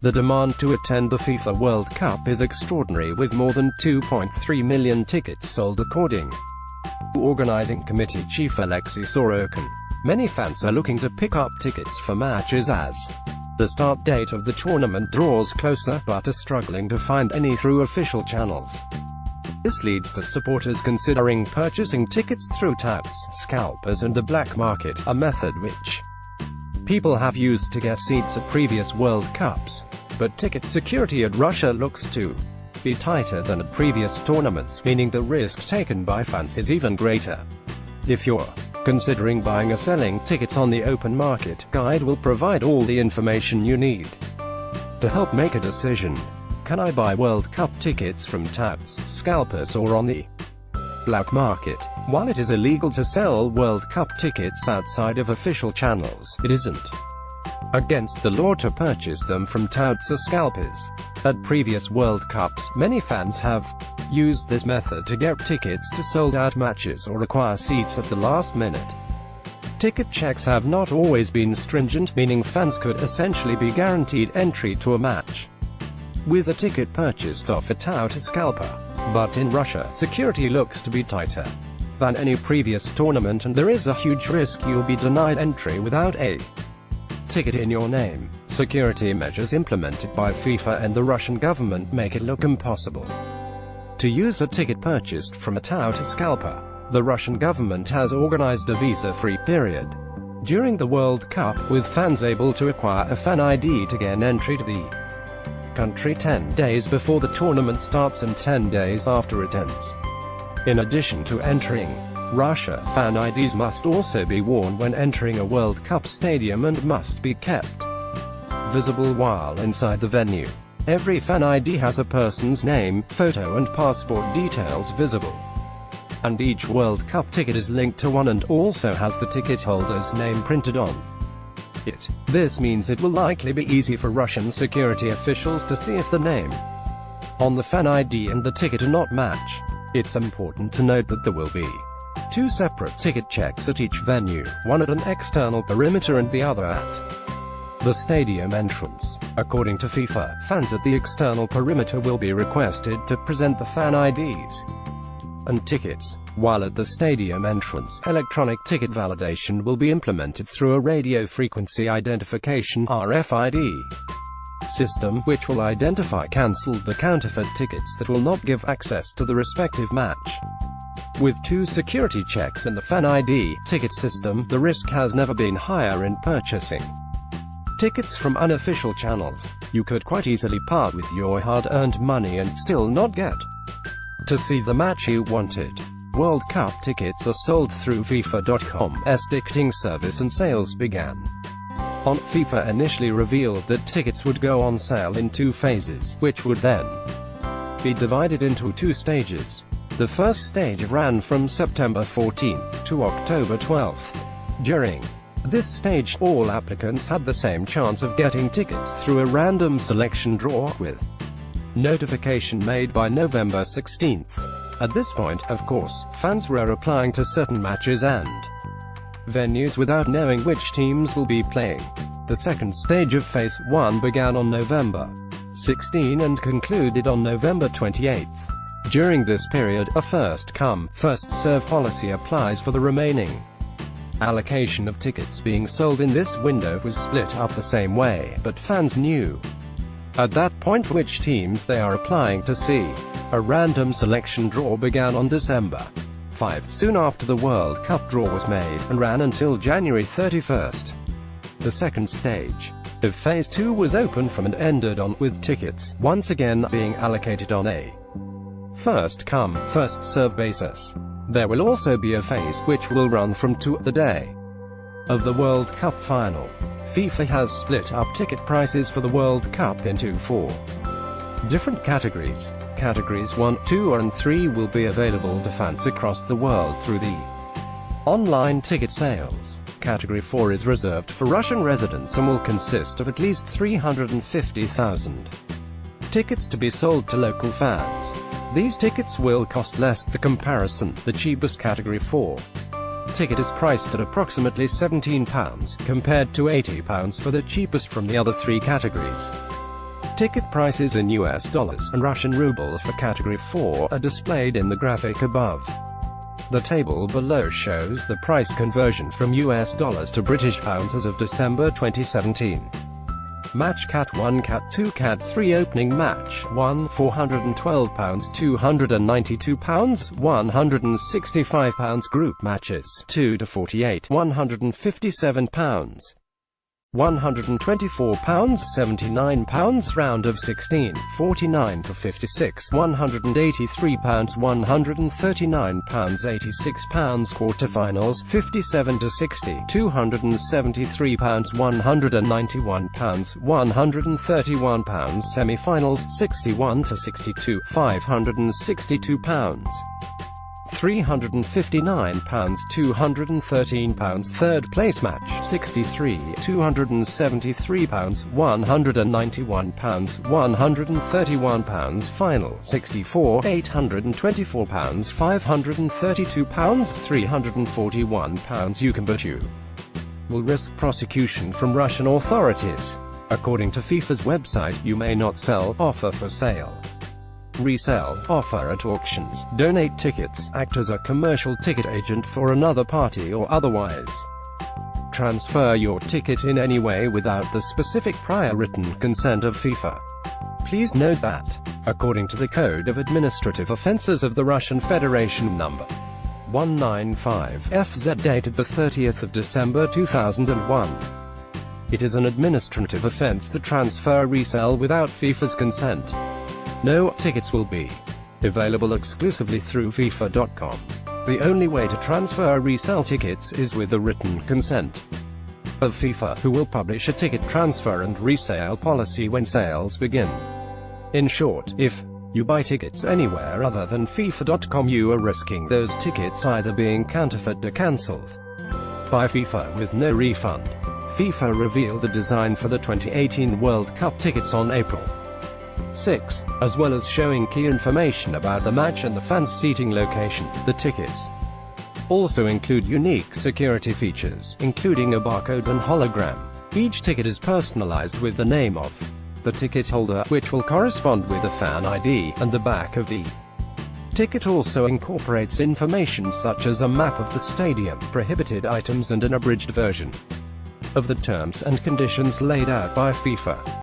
The demand to attend the FIFA World Cup is extraordinary, with more than 2.3 million tickets sold, according to Organizing Committee Chief Alexey Sorokin. Many fans are looking to pick up tickets for matches as the start date of the tournament draws closer, but are struggling to find any through official channels. This leads to supporters considering purchasing tickets through touts, scalpers and the black market, a method which people have used to get seats at previous World Cups. But ticket security at Russia looks to be tighter than at previous tournaments, meaning the risk taken by fans is even greater. If you're considering buying or selling tickets on the open market, guide will provide all the information you need to help make a decision. Can I buy World Cup tickets from touts, scalpers or on the black market? While it is illegal to sell World Cup tickets outside of official channels, it isn't against the law to purchase them from touts or scalpers. At previous World Cups, many fans have used this method to get tickets to sold-out matches or acquire seats at the last minute. Ticket checks have not always been stringent, meaning fans could essentially be guaranteed entry to a match with a ticket purchased off a tout or scalper. But in Russia, security looks to be tighter than any previous tournament, and there is a huge risk you'll be denied entry without a ticket in your name. Security measures implemented by FIFA and the Russian government make it look impossible to use a ticket purchased from a tout or scalper. The Russian government has organized a visa-free period during the World Cup, with fans able to acquire a fan ID to gain entry to the country 10 days before the tournament starts and 10 days after it ends. In addition to entering Russia, fan IDs must also be worn when entering a World Cup stadium and must be kept visible while inside the venue. Every fan ID has a person's name, photo and passport details visible, and each World Cup ticket is linked to one and also has the ticket holder's name printed on it. This means it will likely be easy for Russian security officials to see if the name on the fan ID and the ticket do not match. It's important to note that there will be two separate ticket checks at each venue, one at an external perimeter and the other at the stadium entrance. According to FIFA, fans at the external perimeter will be requested to present the fan IDs and tickets, while at the stadium entrance, electronic ticket validation will be implemented through a radio frequency identification (RFID) system, which will identify cancelled or counterfeit tickets that will not give access to the respective match. With two security checks and the fan ID ticket system, the risk has never been higher in purchasing tickets from unofficial channels. You could quite easily part with your hard-earned money and still not get to see the match you wanted. World Cup tickets are sold through FIFA.com's ticketing service, and sales began on. FIFA initially revealed that tickets would go on sale in two phases, which would then be divided into two stages. The first stage ran from September 14th to October 12th. During this stage, all applicants had the same chance of getting tickets through a random selection draw, with notification made by November 16th. At this point, of course, fans were applying to certain matches and venues without knowing which teams will be playing. The second stage of Phase 1 began on November 16 and concluded on November 28th. During this period, a first-come, first-served policy applies for the remaining allocation of tickets being sold in this window was split up the same way, but fans knew at that point which teams they are applying to see. A random selection draw began on December 5, soon after the World Cup draw was made, and ran until January 31st. The second stage of Phase 2 was open from and ended on, with tickets once again being allocated on a first-come, first-served basis. There will also be a phase, which will run from the day of the World Cup final. FIFA has split up ticket prices for the World Cup into 4 different categories. Categories 1, 2 and 3 will be available to fans across the world through the online ticket sales. Category 4 is reserved for Russian residents and will consist of at least 350,000 tickets to be sold to local fans. These tickets will cost less. The comparison: the cheapest Category 4 ticket is priced at approximately £17, compared to £80 for the cheapest from the other three categories. Ticket prices in US dollars and Russian rubles for Category 4 are displayed in the graphic above. The table below shows the price conversion from US dollars to British pounds as of December 2017. Match Cat 1 Cat 2 Cat 3 Opening Match 1 £412 £292 £165 Group Matches 2 to 48 £157 £124 £79 Round of 16 49 to 56 £183 £139 £86 Quarterfinals 57 to 60 £273 £191 £131 Semi-finals 61 to 62 £562 £359 £213 Third place match 63 £273 £191 £131 Final 64 £824 £532 £341 You can but you will risk prosecution from Russian authorities. According to FIFA's website, you may not sell, offer for sale, resell, offer at auctions, donate tickets, act as a commercial ticket agent for another party or otherwise transfer your ticket in any way without the specific prior written consent of FIFA. Please note that, according to the Code of Administrative Offences of the Russian Federation number 195-FZ dated the 30th of December 2001, it is an administrative offence to transfer resell without FIFA's consent. No tickets will be available exclusively through FIFA.com. The only way to transfer resell tickets is with the written consent of FIFA, who will publish a ticket transfer and resale policy when sales begin. In short, if you buy tickets anywhere other than FIFA.com, you are risking those tickets either being counterfeit or cancelled by FIFA with no refund. FIFA revealed the design for the 2018 World Cup tickets on April 6, as well as showing key information about the match and the fans' seating location. The tickets also include unique security features, including a barcode and hologram. Each ticket is personalized with the name of the ticket holder, which will correspond with the fan ID, and the back of the ticket also incorporates information such as a map of the stadium, prohibited items and an abridged version of the terms and conditions laid out by FIFA.